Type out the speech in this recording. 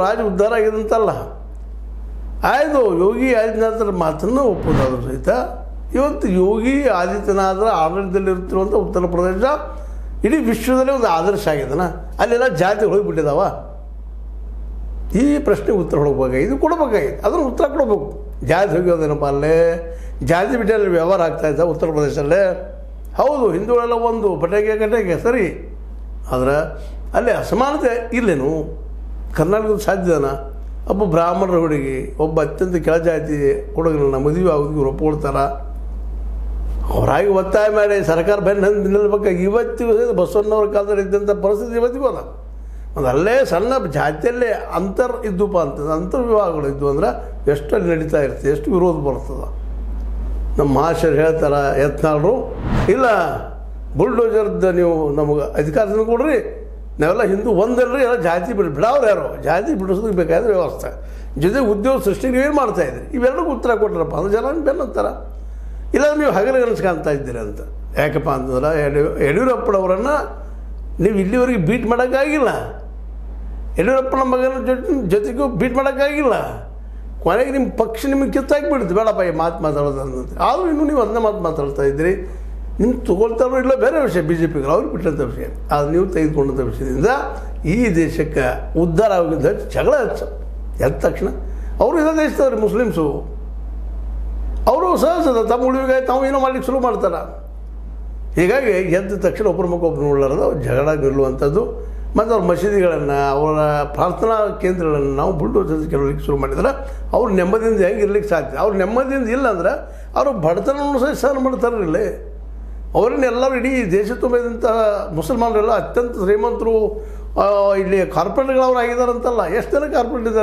ರಾಜ್ಯ ಉದ್ಧಾರ ಆಗಿದಂತಲ್ಲ. ಆಯಿತು, ಯೋಗಿ ಆದಿತ್ಯನಾಥರ ಮಾತನ್ನು ಒಪ್ಪೋದಾದ್ರು ಸಹಿತ ಇವತ್ತು ಯೋಗಿ ಆದಿತ್ಯನಾಥರ ಆಡಳಿತದಲ್ಲಿರ್ತಿರುವಂಥ ಉತ್ತರ ಪ್ರದೇಶ ಇಡೀ ವಿಶ್ವದಲ್ಲೇ ಒಂದು ಆದರ್ಶ ಆಗ್ಯದನ. ಅಲ್ಲೆಲ್ಲ ಜಾತಿ ಹೋಗಿಬಿಟ್ಟಿದಾವ. ಈ ಪ್ರಶ್ನೆಗೆ ಉತ್ತರ ಕೊಡಬೇಕಾಗಿ ಇದು ಕೊಡಬೇಕಾಗಿತ್ತು, ಅದನ್ನು ಉತ್ತರ ಕೊಡಬೇಕು. ಜಾತಿ ಹೋಗ್ಯೋದೇನಪ್ಪ ಅಲ್ಲೇ ಜಾತಿ ಬಿಟ್ಟಲ್ಲಿ ವ್ಯವಹಾರ ಆಗ್ತಾಯಿದ್ದ ಉತ್ತರ ಪ್ರದೇಶದಲ್ಲೇ. ಹೌದು, ಹಿಂದೂಗಳೆಲ್ಲ ಒಂದು ಪಟೇಗೆ ಸರಿ, ಆದರೆ ಅಲ್ಲಿ ಅಸಮಾನತೆ ಇಲ್ಲೇನು ಕರ್ನಾಟಕದ ಸಾಧ್ಯನ? ಒಬ್ಬ ಬ್ರಾಹ್ಮಣರ ಹುಡುಗಿ ಒಬ್ಬ ಅತ್ಯಂತ ಕೆಳಜಾತಿ ಹುಡುಗನನ್ನ ಮದುವೆ ಆಗೋದಕ್ಕೆ ಇವ್ರು ಒಪ್ಕೊಳ್ತಾರ? ಅವರಾಗಿ ಒತ್ತಾಯ ಮಾಡಿ ಸರ್ಕಾರ ನಿಲ್ಲಬೇಕಾಗಿ ಇವತ್ತಿಗೂ ಬಸವಣ್ಣವ್ರ ಕಾಲದಲ್ಲಿ ಇದ್ದಂಥ ಪರಿಸ್ಥಿತಿ ಇವತ್ತಿಗೂ ಅಲ್ಲ. ಒಂದು ಅಲ್ಲೇ ಸಣ್ಣ ಜಾತಿಯಲ್ಲೇ ಇದ್ದುಪ್ಪ ಅಂತಂದು ಅಂತರ್ ವಿವಾಹಗಳು ಇದ್ವು ಅಂದ್ರೆ ಎಷ್ಟಲ್ಲಿ ನಡೀತಾ ಇರ್ತದೆ, ಎಷ್ಟು ವಿರೋಧ ಬರ್ತದೆ. ನಮ್ಮ ಮಹಾಶಯರು ಹೇಳ್ತಾರೆ ಯತ್ನಾಳರು, ಇಲ್ಲ ಬುಲ್ಡೋಜರ್ದ ನೀವು ನಮಗೆ ಅಧಿಕಾರದಿಂದ ಕೊಡ್ರಿ, ನಾವೆಲ್ಲ ಹಿಂದೂ ಒಂದಲ್ರಿ, ಎಲ್ಲ ಜಾತಿ ಬಿಡವ್ರು ಯಾರು ಜಾತಿ ಬಿಡಿಸೋದಕ್ಕೆ ಬೇಕಾದ ವ್ಯವಸ್ಥೆ ಜೊತೆ ಉದ್ಯೋಗ ಸೃಷ್ಟಿಗೆ ನೀವೇನು ಮಾಡ್ತಾಯಿದ್ರಿ? ಇವೆರಡಕ್ಕೂ ಉತ್ತರ ಕೊಟ್ರಪ್ಪ ಅಂದ್ರೆ ಜನ ಬೆನ್ನಂತಾರ. ಇಲ್ಲ ನೀವು ಹಗಲಗನಸ್ಕಾಣ್ತಾ ಇದ್ದೀರಿ ಅಂತ. ಯಾಕಪ್ಪ ಅಂತಂದ್ರೆ ಯಡಿಯೂರಪ್ಪನವರನ್ನು ನೀವು ಇಲ್ಲಿವರೆಗೆ ಬೀಟ್ ಮಾಡೋಕ್ಕಾಗಿಲ್ಲ. ಯಡಿಯೂರಪ್ಪನ ಮಗನ ಜೊತೆಗೂ ಬೀಟ್ ಮಾಡೋಕ್ಕಾಗಿಲ್ಲ. ಕೊನೆಗೆ ನಿಮ್ಮ ಪಕ್ಷ ನಿಮಗೆ ಕಿತ್ತಾಕಿಬಿಡ್ತು, ಬೇಡಪ್ಪ ಈ ಮಾತು ಮಾತಾಡೋದು ಅನ್ನೋದು. ಆದರೂ ಇನ್ನೂ ನೀವು ಅದನ್ನ ಮಾತು ಮಾತಾಡ್ತಾ ಇದ್ದೀರಿ. ನಿಮ್ಗೆ ತೊಗೊಳ್ತಾರೋ ಇಲ್ಲ ಬೇರೆ ವಿಷಯ, ಬಿ ಜೆ ಪಿಗೆ ಅವ್ರಿಗೆ ಬಿಟ್ಟಂಥ ವಿಷಯ. ಅದು ನೀವು ತೆಗೆದುಕೊಂಡಂಥ ವಿಷಯದಿಂದ ಈ ದೇಶಕ್ಕೆ ಉದ್ಧಾರ ಆಗಿದ್ದ ಜಗಳ ಎದ್ದ ತಕ್ಷಣ ಅವರು ಇದೇ ದೇಶದವ್ರಿ ಮುಸ್ಲಿಮ್ಸು, ಅವರು ಸಹಜದ ತಮ್ಮ ಉಳಿವಿಗಾಗಿ ತಾವು ಏನೋ ಮಾಡ್ಲಿಕ್ಕೆ ಶುರು ಮಾಡ್ತಾರೆ. ಹೀಗಾಗಿ ಎದ್ದ ತಕ್ಷಣ ಒಬ್ಬರ ಮಕ್ಕೊಬ್ಬರು ನೋಡಲಾರದು ಜಗಳ ನಿಲ್ಲುವಂಥದ್ದು. ಮತ್ತು ಅವ್ರ ಮಸೀದಿಗಳನ್ನು ಅವರ ಪ್ರಾರ್ಥನಾ ಕೇಂದ್ರಗಳನ್ನು ನಾವು ಬುಲ್ಡೋಜರ್ ಕೆಲವರಿಗೆ ಶುರು ಮಾಡಿದ್ರೆ ಅವ್ರು ನೆಮ್ಮದಿಯಿಂದ ಹೆಂಗೆ ಇರ್ಲಿಕ್ಕೆ ಸಾಧ್ಯ? ಅವ್ರು ನೆಮ್ಮದಿಯಿಂದ ಇಲ್ಲ ಅಂದ್ರೆ ಅವರು ಬಡತನವನ್ನು ಸಹ ಸಹನ ಮಾಡ್ತಾರಿಲ್ಲ. ಅವರನ್ನೆಲ್ಲರೂ ಇಡೀ ದೇಶ ತುಂಬಿದಂಥ ಮುಸಲ್ಮಾನರೆಲ್ಲ ಅತ್ಯಂತ ಶ್ರೀಮಂತರು ಇಲ್ಲಿ ಕಾರ್ಪೊರೇಟ್ಗಳವ್ರು ಆಗಿದ್ದಾರಂತಲ್ಲ. ಎಷ್ಟು ಜನ ಕಾರ್ಪೊರೇಟ್ ಇದ್ದಾರೆ?